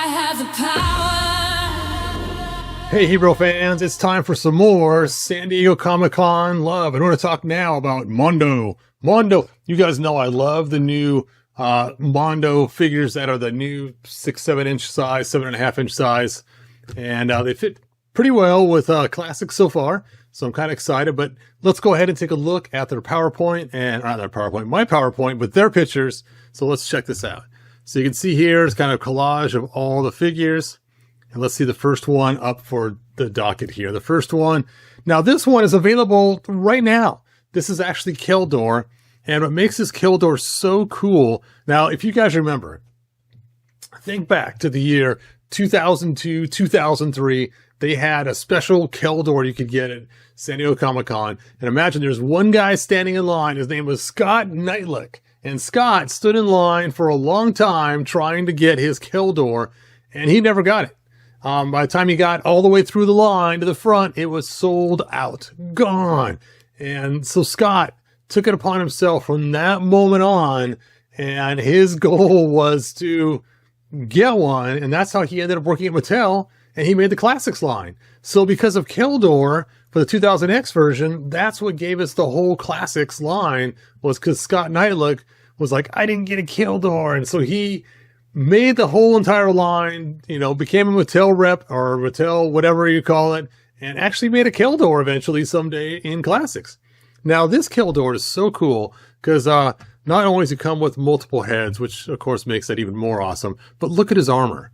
I have the power. Hey Hero fans, it's time for some more San Diego Comic-Con love. And we're going to talk now about Mondo. Mondo, you guys know I love the new Mondo figures that are the new 6-7 inch size, 7.5 inch size. And they fit pretty well with classics so far. So I'm kind of excited, but let's go ahead and take a look at their PowerPoint and not their PowerPoint, my PowerPoint with their pictures. So let's check this out. So you can see here, it's kind of a collage of all the figures. And let's see the first one up for the docket here. The first one. Now this one is available right now. This is actually Keldor. And what makes this Keldor so cool. Now, if you guys remember, think back to the year 2002, 2003. They had a special Keldor you could get at San Diego Comic-Con. And imagine there's one guy standing in line. His name was Scott Neitlich. And Scott stood in line for a long time trying to get his Keldor. And he never got it. By the time he got all the way through the line to the front, it was sold out. Gone. And so Scott took it upon himself from that moment on. And his goal was to get one. And that's how he ended up working at Mattel. And he made the Classics line. So because of Keldor, for the 2000X version, that's what gave us the whole Classics line, was because Scott Neitlich was like, I didn't get a Keldor. And so he made the whole entire line, you know, became a Mattel rep or Mattel, whatever you call it, and actually made a Keldor eventually someday in Classics. Now, this Keldor is so cool because not only does he come with multiple heads, which of course makes that even more awesome, but look at his armor.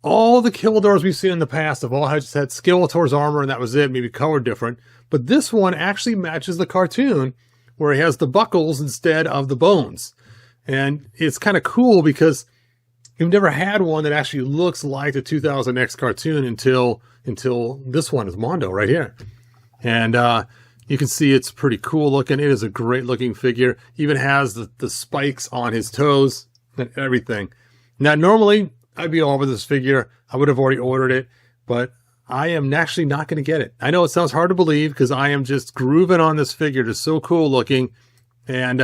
All the Keldors we've seen in the past have all just had Skeletor's armor and that was it, maybe colored different. But this one actually matches the cartoon where he has the buckles instead of the bones. And it's kind of cool because you've never had one that actually looks like the 2000X cartoon until this one is Mondo right here. And you can see it's pretty cool looking. It is a great looking figure. Even has the spikes on his toes and everything. Now, normally I'd be all over this figure. I would have already ordered it, but I am actually not going to get it. I know it sounds hard to believe because I am just grooving on this figure. It's so cool looking. And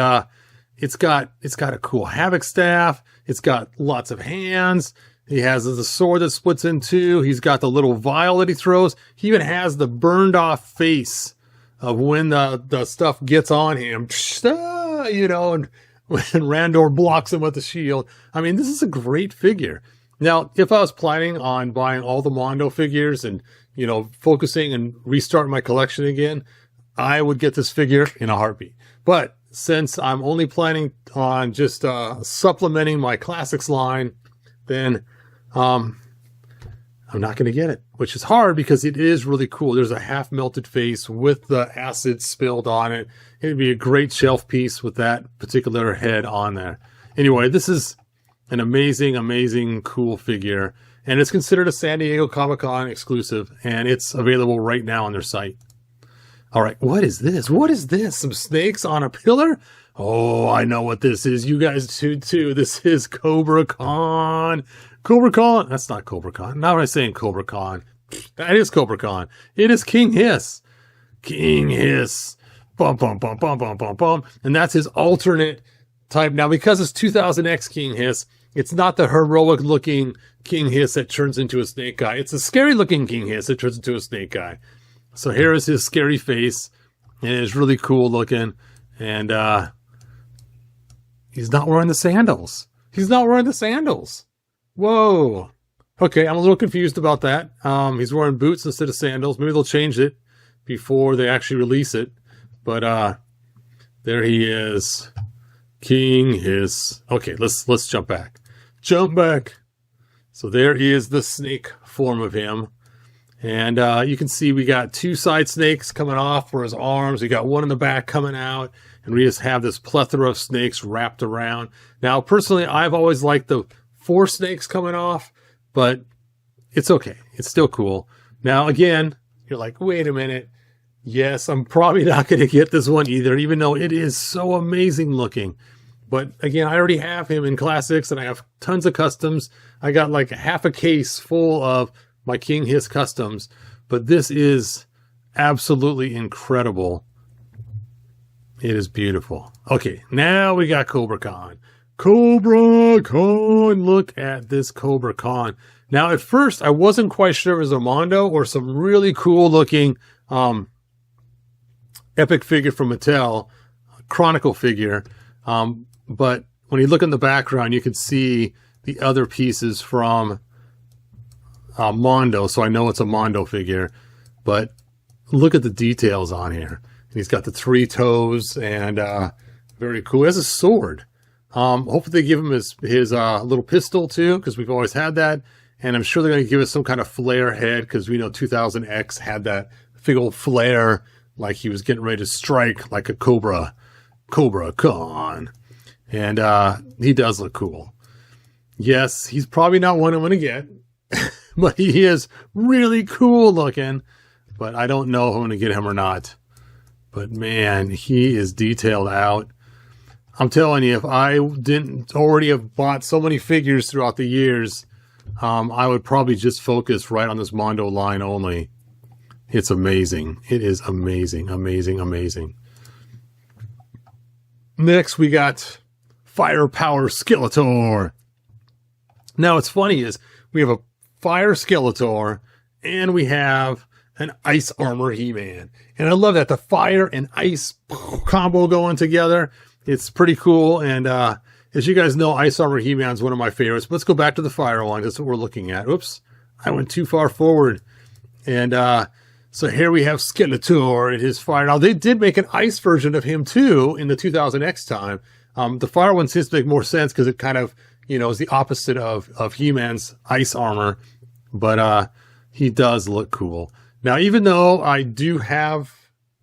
it's got a cool Havoc staff. It's got lots of hands. He has the sword that splits in two. He's got the little vial that he throws. He even has the burned off face of when the stuff gets on him, you know, and when Randor blocks him with the shield. I mean, this is a great figure. Now, if I was planning on buying all the Mondo figures and, you know, focusing and restarting my collection again, I would get this figure in a heartbeat. But since I'm only planning on just supplementing my Classics line, then I'm not going to get it, which is hard because it is really cool. There's a half melted face with the acid spilled on it. It'd be a great shelf piece with that particular head on there. Anyway, this is an amazing, amazing, cool figure. And it's considered a San Diego Comic-Con exclusive. And it's available right now on their site. All right, what is this? What is this? Some snakes on a pillar? Oh, I know what this is. You guys do too. This is Cobra Kon. Cobra Kon. That's not Cobra Kon. Not when I'm saying Cobra Kon. That is Cobra Kon. It is King Hiss. King Hiss. Bum, bum, bum, bum, bum, bum, bum. And that's his alternate type. Now, because it's 2000X King Hiss, it's not the heroic looking King Hiss that turns into a snake guy. It's a scary looking King Hiss that turns into a snake guy. So here is his scary face. And it's really cool looking. And he's not wearing the sandals. He's not wearing the sandals. Whoa. Okay, I'm a little confused about that. He's wearing boots instead of sandals. Maybe they'll change it before they actually release it. But there he is. King Hiss. Okay, let's jump back. Jump back. So there is the snake form of him. And you can see we got two side snakes coming off for his arms. We got one in the back coming out. And we just have this plethora of snakes wrapped around. Now, personally, I've always liked the 4 snakes coming off. But it's okay. It's still cool. Now, again, you're like, wait a minute. Yes, I'm probably not going to get this one either, even though it is so amazing looking. But again, I already have him in Classics and I have tons of customs. I got like half a case full of my King Hiss customs. But this is absolutely incredible. It is beautiful. Okay, now we got Cobra Kon. Cobra Kon. Look at this Cobra Kon. Now, at first, I wasn't quite sure it was a Mondo or some really cool looking epic figure from Mattel, Chronicle figure. But when you look in the background, you can see the other pieces from Mondo. So I know it's a Mondo figure. But look at the details on here. And he's got the 3 toes and very cool. He has a sword. Hopefully they give him his little pistol too, because we've always had that. And I'm sure they're going to give us some kind of flare head, because we know 2000X had that big old flare, like he was getting ready to strike like a Cobra Kon. And he does look cool. Yes, he's probably not one I'm going to get, but he is really cool looking. But I don't know if I'm going to get him or not. But man, he is detailed out. I'm telling you, if I didn't already have bought so many figures throughout the years, I would probably just focus right on this Mondo line only. It's amazing. It is amazing, amazing, amazing. Next, we got Power Skeletor. Now, what's funny is we have a Fire Skeletor and we have an Ice Armor He-Man. And I love that, the fire and ice combo going together. It's pretty cool. And as you guys know, Ice Armor He-Man is one of my favorites. But let's go back to the fire one. That's what we're looking at. Oops, I went too far forward. And so here we have Skeletor and his fire. Now, they did make an ice version of him, too, in the 2000X time. The fire one seems to make more sense because it kind of, you know, is the opposite of He-Man's ice armor. But he does look cool. Now, even though I do have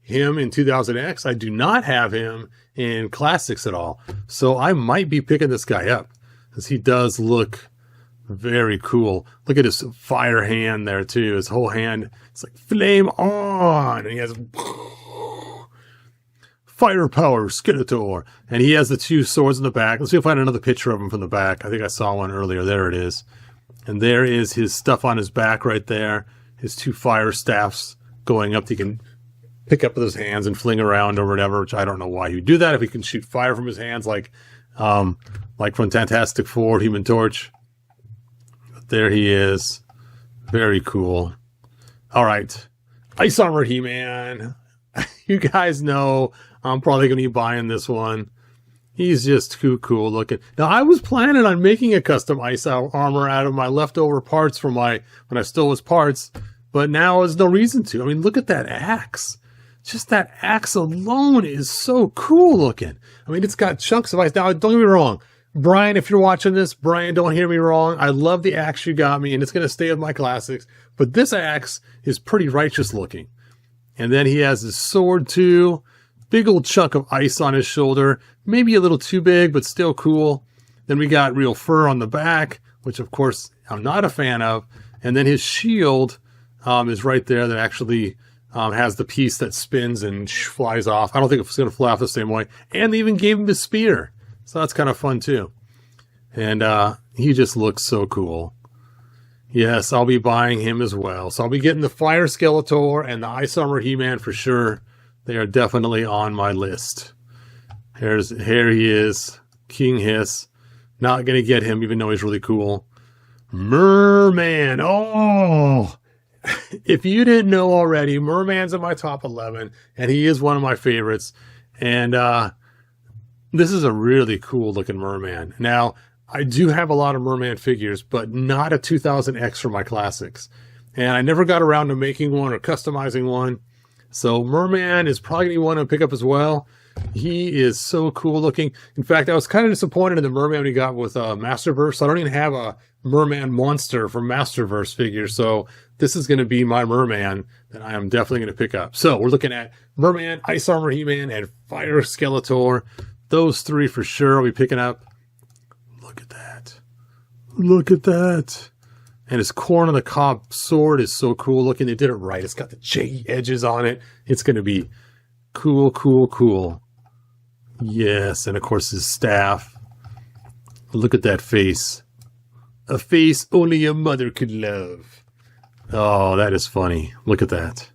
him in 2000X, I do not have him in Classics at all. So I might be picking this guy up because he does look very cool. Look at his fire hand there, too. His whole hand, it's like flame on. And he has Power Skeletor. And he has the 2 swords in the back. Let's see if I find another picture of him from the back. I think I saw one earlier. There it is. And there is his stuff on his back right there. His 2 fire staffs going up. He can pick up with his hands and fling around or whatever, which I don't know why he would do that if he can shoot fire from his hands like from Fantastic Four, Human Torch. But there he is. Very cool. All right. Ice Armor He-Man. You guys know I'm probably going to be buying this one. He's just too cool looking. Now, I was planning on making a custom ice armor out of my leftover parts from when I stole his parts, but now there's no reason to. I mean, look at that axe. Just that axe alone is so cool looking. I mean, it's got chunks of ice. Now, don't get me wrong. Brian, if you're watching this, Brian, don't hear me wrong. I love the axe you got me, and it's going to stay with my classics. But this axe is pretty righteous looking. And then he has his sword, too. Big old chunk of ice on his shoulder. Maybe a little too big, but still cool. Then we got real fur on the back, which, of course, I'm not a fan of. And then his shield is right there that actually has the piece that spins and flies off. I don't think it's going to fly off the same way. And they even gave him his spear. So that's kind of fun, too. And he just looks so cool. Yes, I'll be buying him as well. So I'll be getting the Fire Skeletor and the Ice Armor He-Man for sure. They are definitely on my list. Here he is, King Hiss. Not going to get him, even though he's really cool. Mer-Man. Oh, if you didn't know already, Mer-Man's in my top 11, and he is one of my favorites. And this is a really cool looking Mer-Man. Now, I do have a lot of Mer-Man figures, but not a 2000X for my classics. And I never got around to making one or customizing one. So Mer-Man is probably going to want to pick up as well. He is so cool looking. In fact, I was kind of disappointed in the Mer-Man we got with Masterverse. I don't even have a Mer-Man monster from Masterverse figure. So this is going to be my Mer-Man that I am definitely going to pick up. So we're looking at Mer-Man, Ice Armor He-Man, and Fire Skeletor. Those 3 for sure I'll be picking up. Look at that. Look at that. And his corn on the cob sword is so cool looking. They did it right. It's got the J edges on it. It's going to be cool, cool, cool. Yes, and of course his staff. Look at that face. A face only a mother could love. Oh, that is funny. Look at that.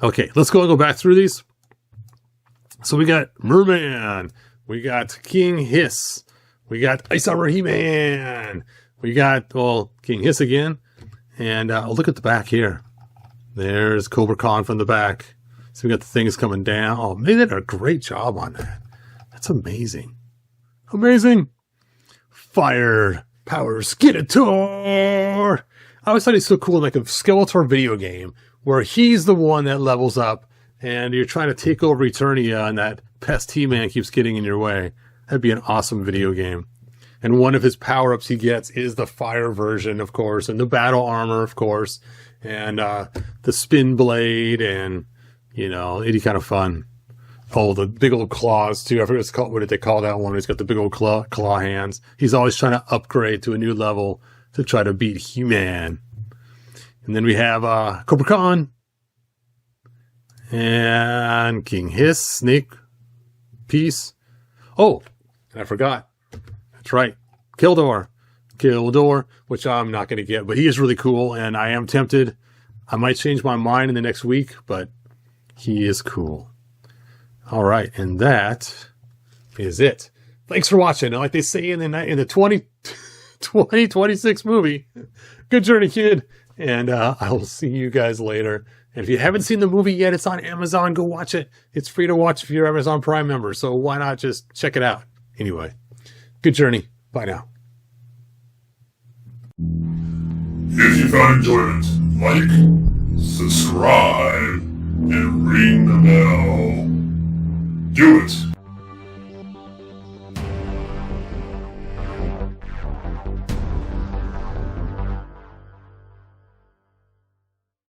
Okay, let's go back through these. So we got Mer-Man. We got King Hiss. We got Ice Armor He-Man. We got, well, King Hiss again. And look at the back here. There's Cobra Kon from the back. So we got the things coming down. Oh, they did a great job on that. That's amazing. Amazing. Fire Power Skeletor. I always thought he's so cool in like a Skeletor video game where he's the one that levels up and you're trying to take over Eternia and that pest He-Man keeps getting in your way. That'd be an awesome video game. And one of his power-ups he gets is the fire version, of course, and the battle armor, of course, and the spin blade, and, you know, it'd be kind of fun. Oh, the big old claws, too. I forget what did they call that one? He's got the big old claw hands. He's always trying to upgrade to a new level to try to beat He-Man. And then we have Cobra Kon and King Hiss, Snake Piece. Oh, and I forgot. That's right. Keldor, which I'm not going to get, but he is really cool, and I am tempted. I might change my mind in the next week, but he is cool. All right, and that is it. Thanks for watching. Like they say in the 2026 movie, good journey, kid. And I will see you guys later. And if you haven't seen the movie yet, it's on Amazon. Go watch it. It's free to watch if you're an Amazon Prime member. So why not just check it out? Anyway, good journey. Bye now. If you found enjoyment, like, subscribe, and ring the bell. Do it!